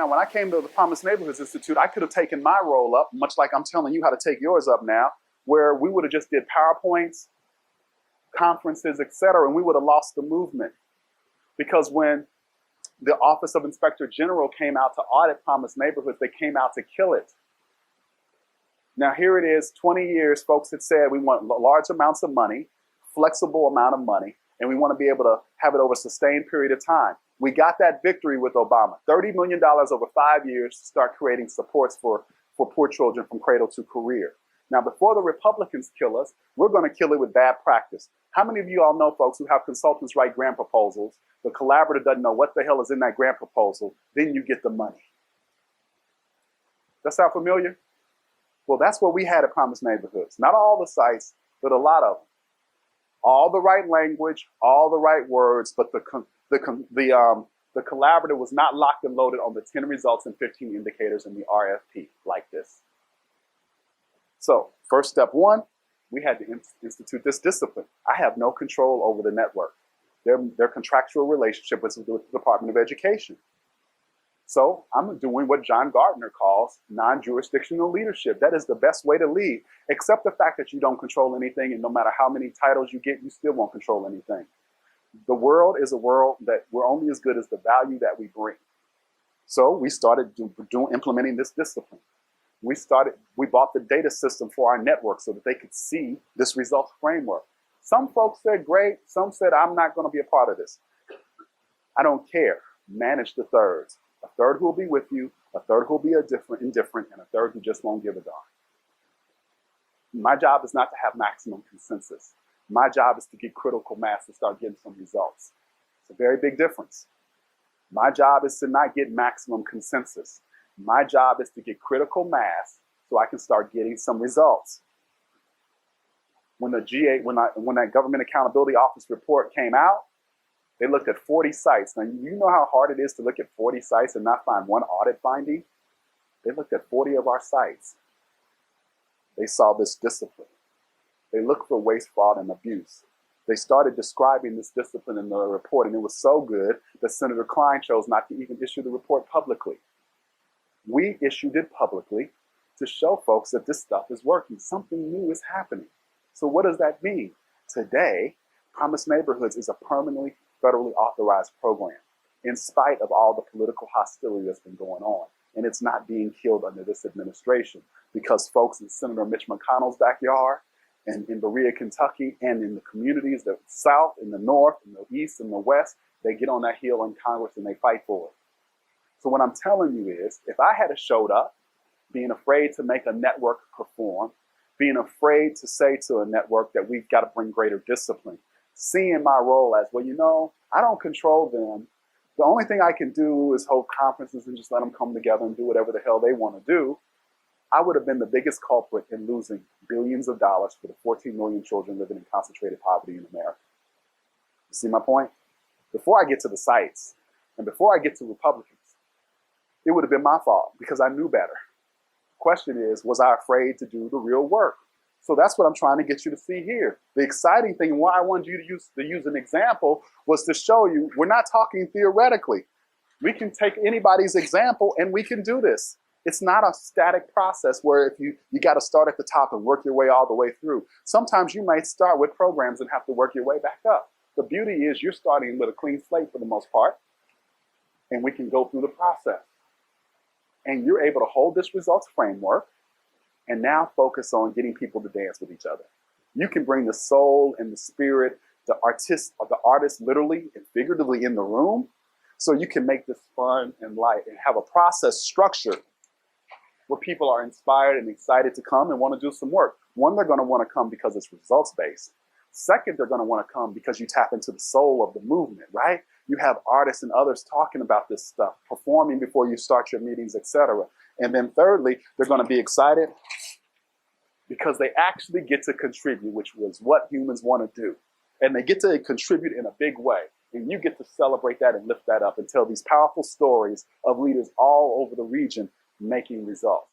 Now, when I came to the Promised Neighborhoods Institute, I could have taken my role up, much like I'm telling you how to take yours up now, where we would have just did PowerPoints, conferences, etc., and we would have lost the movement. Because when the Office of Inspector General came out to audit Promised Neighborhoods, they came out to kill it. Now here it is, 20 years, folks had said we want large amounts of money, flexible amount of money, and we want to be able to have it over a sustained period of time. We got that victory with Obama, $30 million over 5 years to start creating supports for poor children from cradle to career. Now, before the Republicans kill us, we're going to kill it with bad practice. How many of you all know folks who have consultants write grant proposals? The collaborator doesn't know what the hell is in that grant proposal. Then you get the money. That sound familiar? Well, that's what we had at Promised Neighborhoods. Not all the sites, but a lot of them. All the right language, all the right words, but the collaborator was not locked and loaded on the 10 results and 15 indicators in the RFP like this. So first step one, we had to institute this discipline. I have no control over the network. Their contractual relationship with the Department of Education. So I'm doing what John Gardner calls non-jurisdictional leadership. That is the best way to lead, except the fact that you don't control anything, and no matter how many titles you get, you still won't control anything. The world is a world that we're only as good as the value that we bring. So we started implementing this discipline. We bought the data system for our network so that they could see this results framework. Some folks said great, some said I'm not going to be a part of this. I don't care. Manage the thirds. A third who will be with you, a third who will be indifferent, and a third who just won't give a darn. My job is not to have maximum consensus. My job is to get critical mass and start getting some results. It's a very big difference. My job is to not get maximum consensus. My job is to get critical mass so I can start getting some results. When that Government Accountability Office report came out, they looked at 40 sites. Now, you know how hard it is to look at 40 sites and not find one audit finding? They looked at 40 of our sites. They saw this discipline. They looked for waste, fraud, and abuse. They started describing this discipline in the report, and it was so good that Senator Klein chose not to even issue the report publicly. We issued it publicly to show folks that this stuff is working. Something new is happening. So what does that mean? Today, Promised Neighborhoods is a permanently federally authorized program, in spite of all the political hostility that's been going on. And it's not being killed under this administration because folks in Senator Mitch McConnell's backyard and in Berea, Kentucky, and in the communities, the South, in the North, in the East, and the West, they get on that hill in Congress and they fight for it. So what I'm telling you is, if I had showed up, being afraid to make a network perform, being afraid to say to a network that we've got to bring greater discipline, seeing my role as, well, you know, I don't control them. The only thing I can do is hold conferences and just let them come together and do whatever the hell they want to do. I would have been the biggest culprit in losing billions of dollars for the 14 million children living in concentrated poverty in America. You see my point? Before I get to the sites and before I get to Republicans, it would have been my fault because I knew better. Question is, was I afraid to do the real work? So that's what I'm trying to get you to see here. The exciting thing, why I wanted you to use an example, was to show you we're not talking theoretically. We can take anybody's example and we can do this. It's not a static process where if you got to start at the top and work your way all the way through. Sometimes you might start with programs and have to work your way back up. The beauty is you're starting with a clean slate for the most part, and we can go through the process. And you're able to hold this results framework and now focus on getting people to dance with each other. You can bring the soul and the spirit, the artist literally and figuratively in the room, so you can make this fun and light and have a process structure where people are inspired and excited to come and want to do some work. One, they're going to want to come because it's results-based. Second, they're going to want to come because you tap into the soul of the movement, right? You have artists and others talking about this stuff, performing before you start your meetings, etc. And then thirdly, they're going to be excited because they actually get to contribute, which was what humans want to do. And they get to contribute in a big way. And you get to celebrate that and lift that up and tell these powerful stories of leaders all over the region making results.